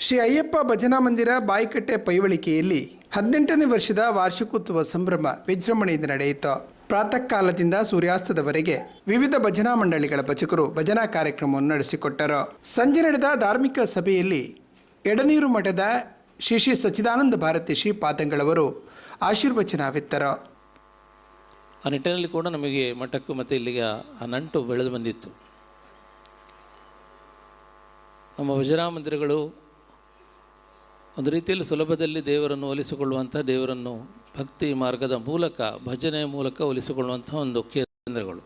ಶ್ರೀ ಅಯ್ಯಪ್ಪ ಭಜನಾ ಮಂದಿರ ಬಾಯಿಕಟ್ಟೆ ಪೈವಳಿಕೆಯಲ್ಲಿ 18ನೇ ವರ್ಷದ ವಾರ್ಷಿಕೋತ್ಸವ ಸಂಭ್ರಮ ವಿಜೃಂಭಣೆಯಿಂದ ನಡೆಯಿತು. ಪ್ರಾತಃ ಕಾಲದಿಂದ ಸೂರ್ಯಾಸ್ತದವರೆಗೆ ವಿವಿಧ ಭಜನಾ ಮಂಡಳಿಗಳ ಭಜಕರು ಭಜನಾ ಕಾರ್ಯಕ್ರಮವನ್ನು ನಡೆಸಿಕೊಟ್ಟರು. ಸಂಜೆ ನಡೆದ ಧಾರ್ಮಿಕ ಸಭೆಯಲ್ಲಿ ಎಡನೀರು ಮಠದ ಶ್ರೀ ಶ್ರೀ ಸಚ್ಚಿದಾನಂದ ಭಾರತಿ ಶ್ರೀಪಾದಂಗಳವರು ಆಶೀರ್ವಚನವಿತ್ತರು. ಆ ನಿಟ್ಟಿನಲ್ಲಿ ಕೂಡ ನಮಗೆ ಮಠಕ್ಕೂ ಮತ್ತು ಇಲ್ಲಿಗೆ ಆ ನಂಟು ಬೆಳೆದು ಬಂದಿತ್ತು. ನಮ್ಮ ಭಜನಾ ಮಂದಿರಗಳು ಒಂದು ರೀತಿಯಲ್ಲಿ ಸುಲಭದಲ್ಲಿ ದೇವರನ್ನು ಒಲಿಸಿಕೊಳ್ಳುವಂಥ, ದೇವರನ್ನು ಭಕ್ತಿ ಮಾರ್ಗದ ಮೂಲಕ ಭಜನೆಯ ಮೂಲಕ ಒಲಿಸಿಕೊಳ್ಳುವಂಥ ಒಂದು ಕೇಂದ್ರಗಳು.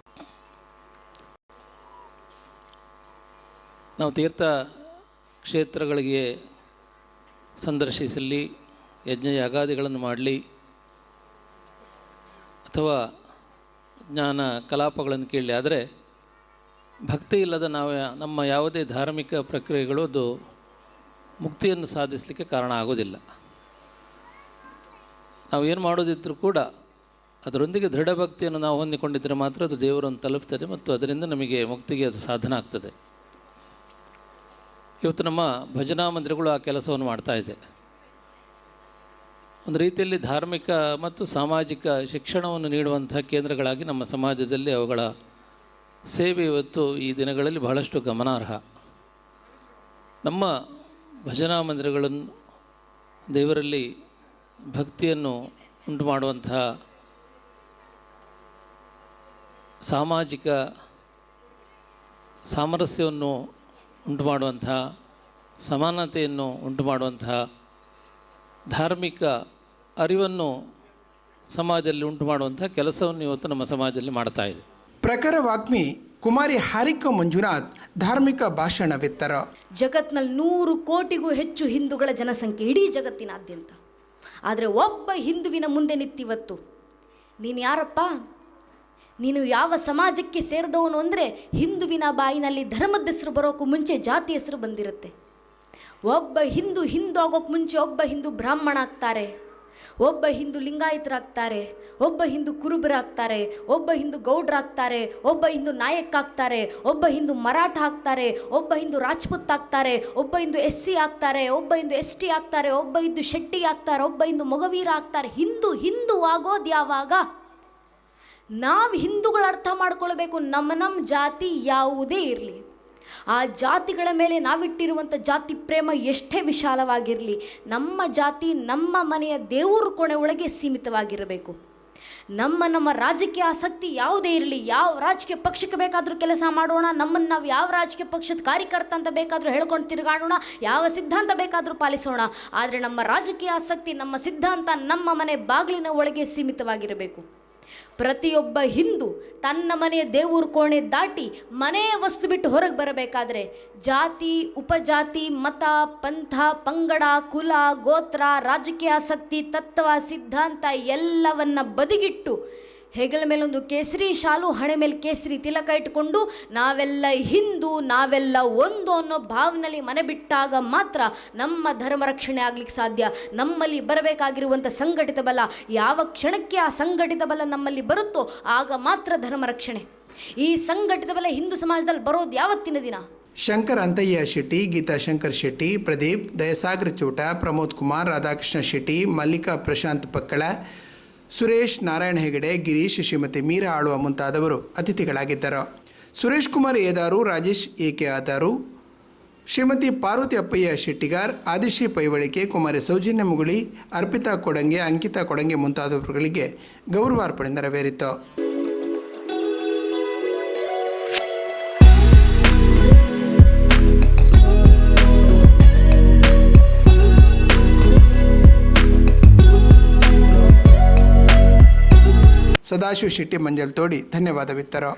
ನಾವು ತೀರ್ಥ ಕ್ಷೇತ್ರಗಳಿಗೆ ಸಂದರ್ಶಿಸಲಿ, ಯಜ್ಞ ಯಾಗಾದಿಗಳನ್ನು ಮಾಡಲಿ, ಅಥವಾ ಜ್ಞಾನ ಕಲಾಪಗಳನ್ನು ಕೇಳಲಿ, ಆದರೆ ಭಕ್ತಿ ಇಲ್ಲದ ನಮ್ಮ ಯಾವುದೇ ಧಾರ್ಮಿಕ ಪ್ರಕ್ರಿಯೆಗಳು ಅದು ಮುಕ್ತಿಯನ್ನು ಸಾಧಿಸಲಿಕ್ಕೆ ಕಾರಣ ಆಗೋದಿಲ್ಲ. ನಾವು ಏನು ಮಾಡೋದಿದ್ರೂ ಕೂಡ ಅದರೊಂದಿಗೆ ದೃಢ ಭಕ್ತಿಯನ್ನು ನಾವು ಹೊಂದಿಕೊಂಡಿದ್ದರೆ ಮಾತ್ರ ಅದು ದೇವರನ್ನು ತಲುಪ್ತದೆ ಮತ್ತು ಅದರಿಂದ ನಮಗೆ ಮುಕ್ತಿಗೆ ಅದು ಸಾಧನ ಆಗ್ತದೆ. ಇವತ್ತು ನಮ್ಮ ಭಜನಾ ಮಂದಿರಗಳು ಆ ಕೆಲಸವನ್ನು ಮಾಡ್ತಾ ಇದೆ. ಒಂದು ರೀತಿಯಲ್ಲಿ ಧಾರ್ಮಿಕ ಮತ್ತು ಸಾಮಾಜಿಕ ಶಿಕ್ಷಣವನ್ನು ನೀಡುವಂಥ ಕೇಂದ್ರಗಳಾಗಿ ನಮ್ಮ ಸಮಾಜದಲ್ಲಿ ಅವುಗಳ ಸೇವೆ ಇವತ್ತು ಈ ದಿನಗಳಲ್ಲಿ ಬಹಳಷ್ಟು ಗಮನಾರ್ಹ. ನಮ್ಮ ಭಜನಾ ಮಂದಿರಗಳನ್ನು ದೇವರಲ್ಲಿ ಭಕ್ತಿಯನ್ನು ಉಂಟು ಮಾಡುವಂತಹ, ಸಾಮಾಜಿಕ ಸಾಮರಸ್ಯವನ್ನು ಉಂಟು ಮಾಡುವಂತಹ, ಸಮಾನತೆಯನ್ನು ಉಂಟು ಮಾಡುವಂತಹ, ಧಾರ್ಮಿಕ ಅರಿವನ್ನು ಸಮಾಜದಲ್ಲಿ ಉಂಟು ಮಾಡುವಂಥ ಕೆಲಸವನ್ನು ಇವತ್ತು ನಮ್ಮ ಸಮಾಜದಲ್ಲಿ ಮಾಡ್ತಾ ಇದೆ. ಪ್ರಖರ ವಾಗ್ಮಿ ಕುಮಾರಿ ಹಾರಿಕಾ ಮಂಜುನಾಥ್ ಧಾರ್ಮಿಕ ಭಾಷಣವಿತ್ತರು. ಜಗತ್ನಲ್ಲಿ 100 ಕೋಟಿಗೂ ಹೆಚ್ಚು ಹಿಂದೂಗಳ ಜನಸಂಖ್ಯೆ ಇಡೀ ಜಗತ್ತಿನಾದ್ಯಂತ. ಆದರೆ ಒಬ್ಬ ಹಿಂದುವಿನ ಮುಂದೆ ನಿಂತಿವತ್ತು, ನೀನು ಯಾರಪ್ಪ, ನೀನು ಯಾವ ಸಮಾಜಕ್ಕೆ ಸೇರಿದವನು ಅಂದರೆ ಹಿಂದುವಿನ ಬಾಯಿನಲ್ಲಿ ಧರ್ಮದ ಹೆಸರು ಬರೋಕ್ಕೂ ಮುಂಚೆ ಜಾತಿ ಹೆಸರು ಬಂದಿರುತ್ತೆ. ಒಬ್ಬ ಹಿಂದೂ ಆಗೋಕ್ಕೆ ಮುಂಚೆ ಒಬ್ಬ ಹಿಂದೂ ಬ್ರಾಹ್ಮಣ ಆಗ್ತಾರೆ, ಒಬ್ಬ ಹಿಂದೂ ಲಿಂಗಾಯತರಾಗ್ತಾರೆ, ಒಬ್ಬ ಹಿಂದೂ ಕುರುಬರಾಗ್ತಾರೆ, ಒಬ್ಬ ಹಿಂದೂ ಗೌಡ್ರಾಗ್ತಾರೆ, ಒಬ್ಬ ಹಿಂದೂ ನಾಯಕ್ ಆಗ್ತಾರೆ, ಒಬ್ಬ ಹಿಂದೂ ಮರಾಠ ಆಗ್ತಾರೆ, ಒಬ್ಬ ಹಿಂದೂ ರಾಜ್ಪೂತ್ ಆಗ್ತಾರೆ, ಒಬ್ಬ ಹಿಂದೂ SC ಆಗ್ತಾರೆ, ಒಬ್ಬ ಹಿಂದೂ ST ಆಗ್ತಾರೆ, ಒಬ್ಬ ಹಿಂದೂ ಶೆಟ್ಟಿ ಆಗ್ತಾರೆ, ಒಬ್ಬ ಹಿಂದೂ ಮೊಗವೀರ ಆಗ್ತಾರೆ. ಹಿಂದೂ ಆಗೋದು ಯಾವಾಗ? ನಾವು ಹಿಂದೂಗಳು ಅರ್ಥ ಮಾಡ್ಕೊಳ್ಬೇಕು, ನಮ್ಮ ಜಾತಿ ಯಾವುದೇ ಇರಲಿ, ಆ ಜಾತಿಗಳ ಮೇಲೆ ನಾವಿಟ್ಟಿರುವಂಥ ಜಾತಿ ಪ್ರೇಮ ಎಷ್ಟೇ ವಿಶಾಲವಾಗಿರಲಿ, ನಮ್ಮ ಜಾತಿ ನಮ್ಮ ಮನೆಯ ದೇವರು ಕೋಣೆ ಒಳಗೆ ಸೀಮಿತವಾಗಿರಬೇಕು. ನಮ್ಮ ರಾಜಕೀಯ ಆಸಕ್ತಿ ಯಾವುದೇ ಇರಲಿ, ಯಾವ ರಾಜಕೀಯ ಪಕ್ಷಕ್ಕೆ ಬೇಕಾದರೂ ಕೆಲಸ ಮಾಡೋಣ, ನಮ್ಮನ್ನು ನಾವು ಯಾವ ರಾಜಕೀಯ ಪಕ್ಷದ ಕಾರ್ಯಕರ್ತ ಅಂತ ಬೇಕಾದರೂ ಹೇಳ್ಕೊಂಡು ತಿರುಗಾಡೋಣ, ಯಾವ ಸಿದ್ಧಾಂತ ಬೇಕಾದರೂ ಪಾಲಿಸೋಣ, ಆದರೆ ನಮ್ಮ ರಾಜಕೀಯ ಆಸಕ್ತಿ, ನಮ್ಮ ಸಿದ್ಧಾಂತ ನಮ್ಮ ಮನೆ ಬಾಗಿಲಿನ ಒಳಗೆ ಸೀಮಿತವಾಗಿರಬೇಕು. ಪ್ರತಿಯೊಬ್ಬ ಹಿಂದೂ ತನ್ನ ಮನೆಯ ದೇವ್ರ ಕೋಣೆ ದಾಟಿ ಮನೆಯ ವಸ್ತು ಬಿಟ್ಟು ಹೊರಗೆ ಬರಬೇಕಾದ್ರೆ ಜಾತಿ, ಉಪಜಾತಿ, ಮತ, ಪಂಥ, ಪಂಗಡ, ಕುಲ, ಗೋತ್ರ, ರಾಜಕೀಯ ಆಸಕ್ತಿ, ತತ್ವ, ಸಿದ್ಧಾಂತ ಎಲ್ಲವನ್ನ ಬದಿಗಿಟ್ಟು ಹೆಗಲ ಮೇಲೊಂದು ಕೇಸರಿ ಶಾಲು, ಹಣೆ ಮೇಲೆ ಕೇಸರಿ ತಿಲಕ ಇಟ್ಟುಕೊಂಡು ನಾವೆಲ್ಲ ಹಿಂದೂ, ನಾವೆಲ್ಲ ಒಂದು ಅನ್ನೋ ಭಾವನೆಯಲ್ಲಿ ಮನೆ ಬಿಟ್ಟಾಗ ಮಾತ್ರ ನಮ್ಮ ಧರ್ಮ ರಕ್ಷಣೆ ಆಗ್ಲಿಕ್ಕೆ ಸಾಧ್ಯ. ನಮ್ಮಲ್ಲಿ ಬರಬೇಕಾಗಿರುವಂಥ ಸಂಘಟಿತ ಬಲ, ಯಾವ ಕ್ಷಣಕ್ಕೆ ಆ ಸಂಘಟಿತ ಬಲ ನಮ್ಮಲ್ಲಿ ಬರುತ್ತೋ ಆಗ ಮಾತ್ರ ಧರ್ಮ ರಕ್ಷಣೆ. ಈ ಸಂಘಟಿತ ಬಲ ಹಿಂದೂ ಸಮಾಜದಲ್ಲಿ ಬರೋದು ಯಾವತ್ತಿನ ದಿನ? ಶಂಕರ್ ಅಂತಯ್ಯ ಶೆಟ್ಟಿ, ಗೀತಾ ಶಂಕರ್ ಶೆಟ್ಟಿ, ಪ್ರದೀಪ್, ದಯಸಾಗರ ಚೌಟ, ಪ್ರಮೋದ್ ಕುಮಾರ್, ರಾಧಾಕೃಷ್ಣ ಶೆಟ್ಟಿ, ಮಲ್ಲಿಕಾ ಪ್ರಶಾಂತ್ ಪಕ್ಕಳ, ಸುರೇಶ್, ನಾರಾಯಣ ಹೆಗಡೆ, ಗಿರೀಶ್, ಶ್ರೀಮತಿ ಮೀರಾ ಆಳುವ ಮುಂತಾದವರು ಅತಿಥಿಗಳಾಗಿದ್ದರು. ಸುರೇಶ್ ಕುಮಾರ್ ಏದಾರು, ರಾಜೇಶ್ ಏಕೆ ಆದಾರು, ಶ್ರೀಮತಿ ಪಾರ್ವತಿ ಅಪ್ಪಯ್ಯ ಶೆಟ್ಟಿಗಾರ್, ಆದಿಶ್ರೀ ಪೈವಳಿಕೆ, ಕುಮಾರಿ ಸೌಜನ್ಯ ಮುಗುಳಿ, ಅರ್ಪಿತಾ ಕೊಡಂಗೆ, ಅಂಕಿತಾ ಕೊಡಂಗೆ ಮುಂತಾದವರುಗಳಿಗೆ ಗೌರವಾರ್ಪಣೆ ನೆರವೇರಿತು. ಸದಾಶಿವ ಶೆಟ್ಟಿ, ಮಂಜಲ್ ತೋಡಿ ಧನ್ಯವಾದವಿತ್ತರು.